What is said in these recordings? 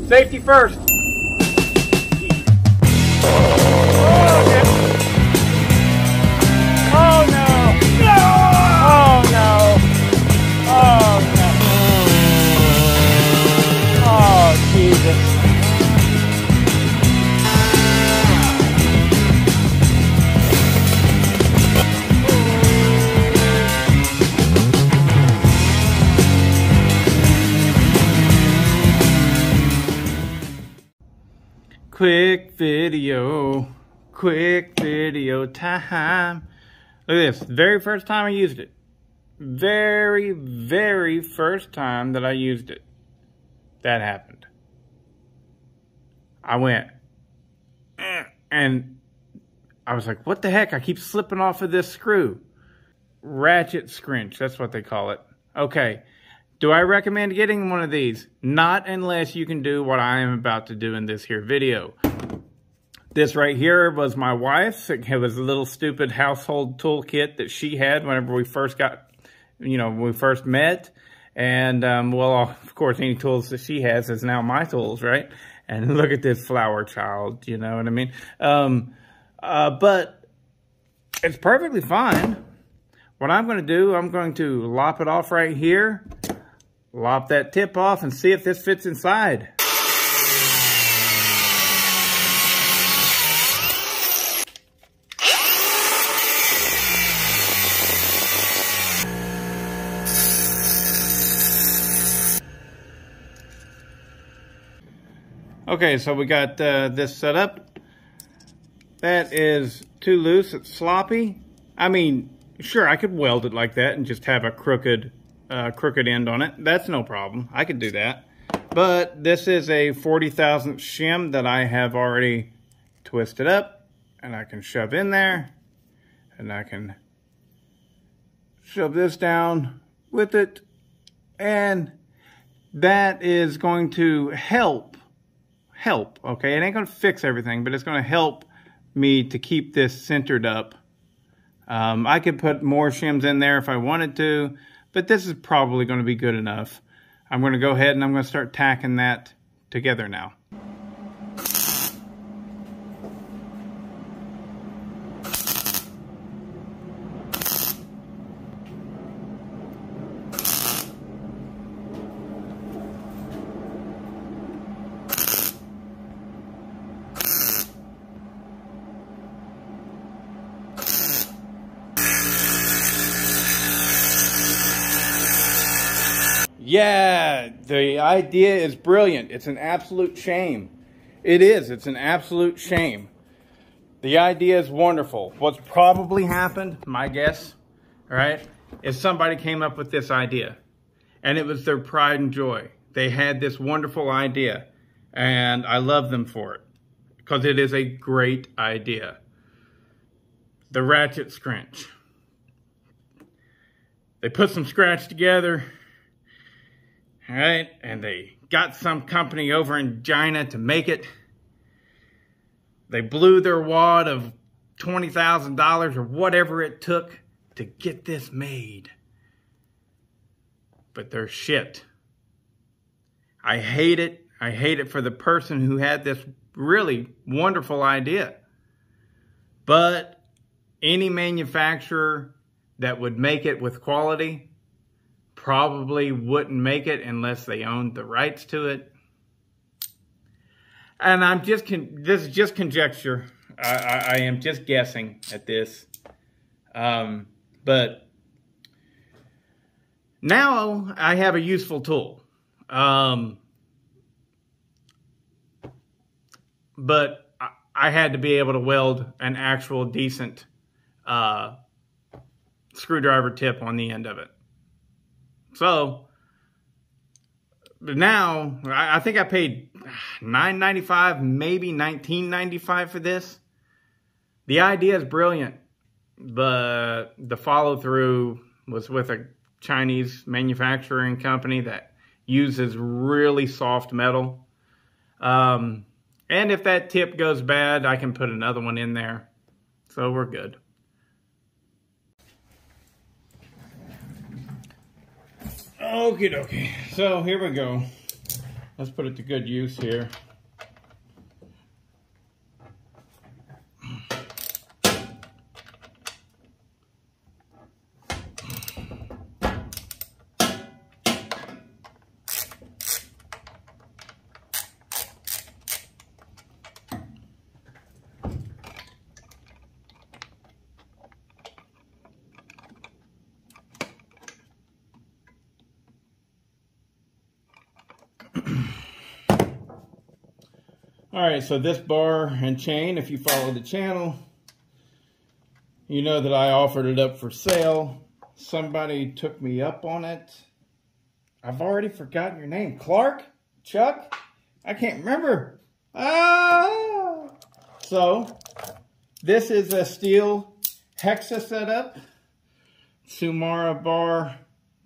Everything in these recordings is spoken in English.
Safety first. Oh no! No! Oh no! Oh no! Oh Jesus! Quick video time. Look at this, very first time I used it. Very first time that I used it, that happened. I went, and I was like, what the heck? I keep slipping off of this screw. Ratchet scrinch, that's what they call it. Okay, do I recommend getting one of these? Not unless you can do what I am about to do in this here video. This right here was my wife's. It was a little stupid household toolkit that she had whenever we first got, when we first met. And, well, of course, any tools that she has is now my tools, right? And look at this flower child, you know what I mean? But it's perfectly fine. What I'm going to do, I'm going to lop it off right here, lop that tip off, and see if this fits inside. Okay, so we got this set up. That is too loose, it's sloppy. I mean, sure, I could weld it like that and just have a crooked end on it. That's no problem, I could do that. But this is a 40,000th shim that I have already twisted up, and I can shove in there, and I can shove this down with it, and that is going to help, okay? It ain't gonna fix everything, but it's gonna help me to keep this centered up. I could put more shims in there if I wanted to, but this is probably gonna be good enough. I'm gonna go ahead and I'm gonna start tacking that together now. Yeah, the idea is brilliant. It's an absolute shame. It is. It's an absolute shame. The idea is wonderful. What's probably happened, my guess, all right, is somebody came up with this idea. And it was their pride and joy. They had this wonderful idea. And I love them for it. Because it is a great idea. The ratchet scratch. They put some scratch together. All right, and they got some company over in China to make it. They blew their wad of $20,000 or whatever it took to get this made. But they're shit. I hate it. I hate it for the person who had this really wonderful idea. But any manufacturer that would make it with quality probably wouldn't make it unless they owned the rights to it. And I'm just, this is just conjecture. I am just guessing at this. But now I have a useful tool. But I had to be able to weld an actual decent screwdriver tip on the end of it. So now I think I paid $9.95, maybe $19.95 for this. The idea is brilliant, but the follow through was with a Chinese manufacturing company that uses really soft metal. And if that tip goes bad, I can put another one in there. So we're good. Okie dokie. So here we go. let's put it to good use here. Alright, so this bar and chain, if you follow the channel, you know that I offered it up for sale. Somebody took me up on it. I've already forgotten your name. Clark? Chuck? I can't remember. Ah! So, this is a steel Hexa setup. Sumara bar,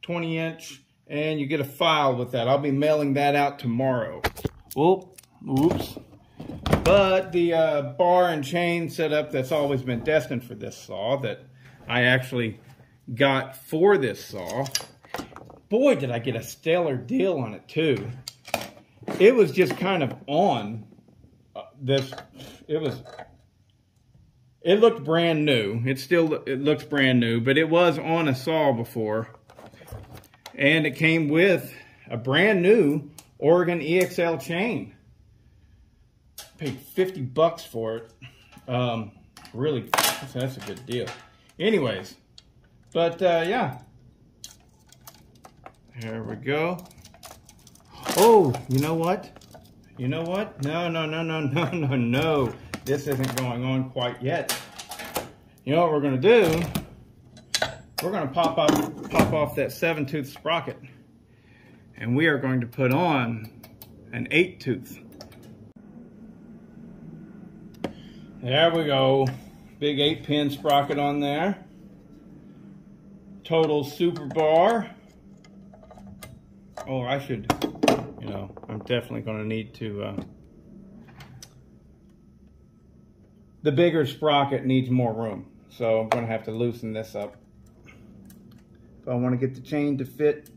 20 inch, and you get a file with that. I'll be mailing that out tomorrow. Oops. But the bar and chain setup that's always been destined for this saw that I actually got for this saw, boy, did I get a stellar deal on it too. It was just kind of on this. It looked brand new. It looks brand new, but it was on a saw before, and it came with a brand new Oregon EXL chain. Paid $50 for it. Really, that's a good deal. Anyways, but yeah. There we go. Oh, you know what? You know what? No. This isn't going on quite yet. You know what we're going to do? We're going to pop off that 7-tooth sprocket. And we are going to put on an 8-tooth. There we go. Big 8-pin sprocket on there. Total super bar. Oh, I should, I'm definitely going to need to, the bigger sprocket needs more room. So I'm going to have to loosen this up. If I want to get the chain to fit.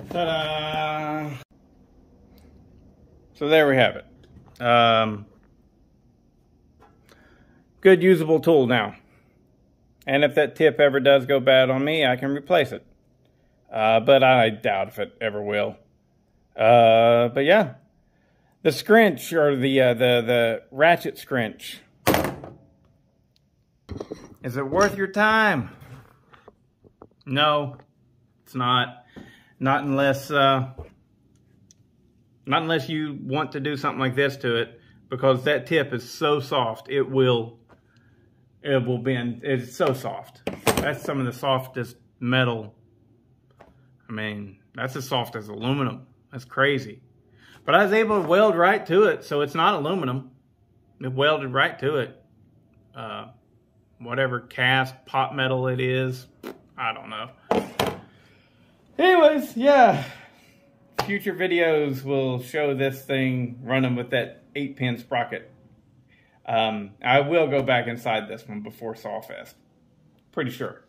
Ta-da! So there we have it. Good usable tool now. And if that tip ever does go bad on me, I can replace it. But I doubt if it ever will. But yeah, the scrinch, or the ratchet scrinch. Is it worth your time? No, it's not. Not unless you want to do something like this to it, because that tip is so soft, it will bend. It's so soft. That's some of the softest metal. I mean, that's as soft as aluminum. That's crazy. But I was able to weld right to it, so it's not aluminum. It welded right to it. Whatever cast pot metal it is, I don't know. Anyways, yeah, future videos will show this thing running with that 8-pin sprocket. I will go back inside this one before Sawfest. Pretty sure.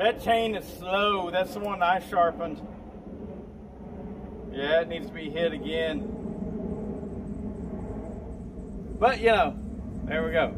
That chain is slow. That's the one I sharpened. Yeah, it needs to be hit again. But, you know, there we go.